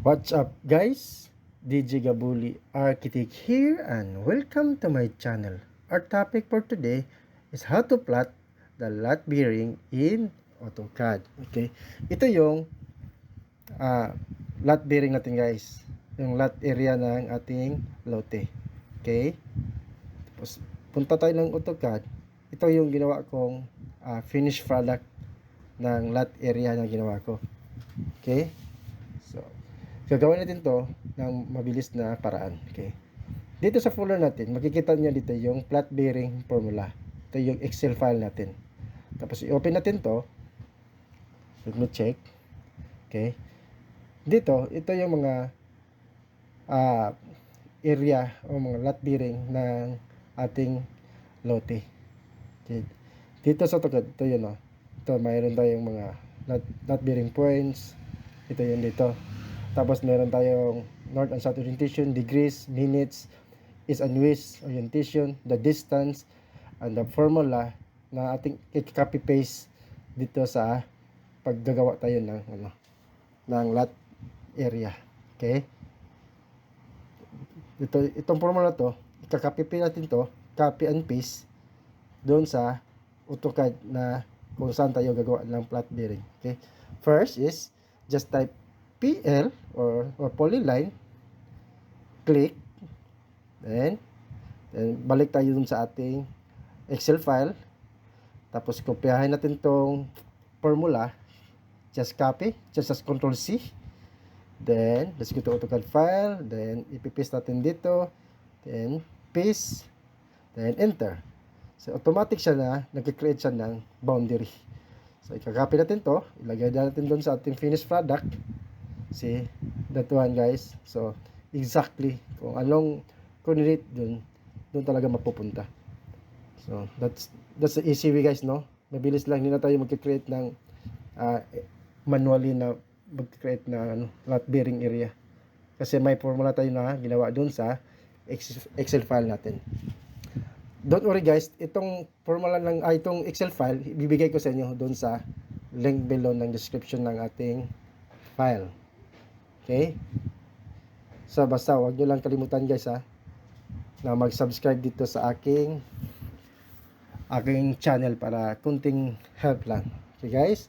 What's up guys? DJ Gabuli Architect here and welcome to my channel. Our topic for today is how to plot the lot bearing in AutoCAD. Okay? Ito yung lot bearing natin guys. Yung lot area ng ating lote. Okay? Tapos punta tayo ng AutoCAD. Ito yung ginawa kong finished product ng lot area na ginawa ko. Okay? So, gagawin natin to ng mabilis na paraan. Okay. Dito sa folder natin, makikita niyo dito yung plot bearing formula. Ito yung Excel file natin. Tapos i-open natin to. Let me check. Okay. Dito, ito yung mga area o mga lot bearing ng ating lote. Okay. Dito sa tukod, ito yun o. Ito, mayroon tayong mga lot bearing points. Ito yun dito. Tapos meron tayong north and south orientation, degrees, minutes, east and west orientation, the distance, and the formula na ating i-copy paste dito sa paggagawa tayo ng lot area. Okay? Itong formula to, i-copy paste natin to, copy and paste doon sa AutoCAD na kung saan tayo gagawa ng plot bearing. Okay? First is just type PL or polyline, click, then balik tayo dun sa ating Excel file, tapos kopyahin natin tong formula, just copy, just as Ctrl C, then let's go to AutoCAD file, then ipipaste natin dito, then paste, then enter. So automatic siya na nag-create siya ng boundary. So i-copy natin to, ilagay natin doon sa ating finished product. See, that one guys. So, exactly kung anong coordinate doon talaga mapupunta. So, that's the easy way guys, no? Mabilis lang, hindi na tayo mag-create ng manually na mag-create na lot bearing area. Kasi may formula tayo na ginawa doon sa Excel file natin. Don't worry guys, itong formula lang, itong Excel file, ibibigay ko sa inyo doon sa link below ng description ng ating file. Okay? So, basta huwag nyo lang kalimutan guys na mag-subscribe dito sa aking channel para kunting help lang. Okay guys?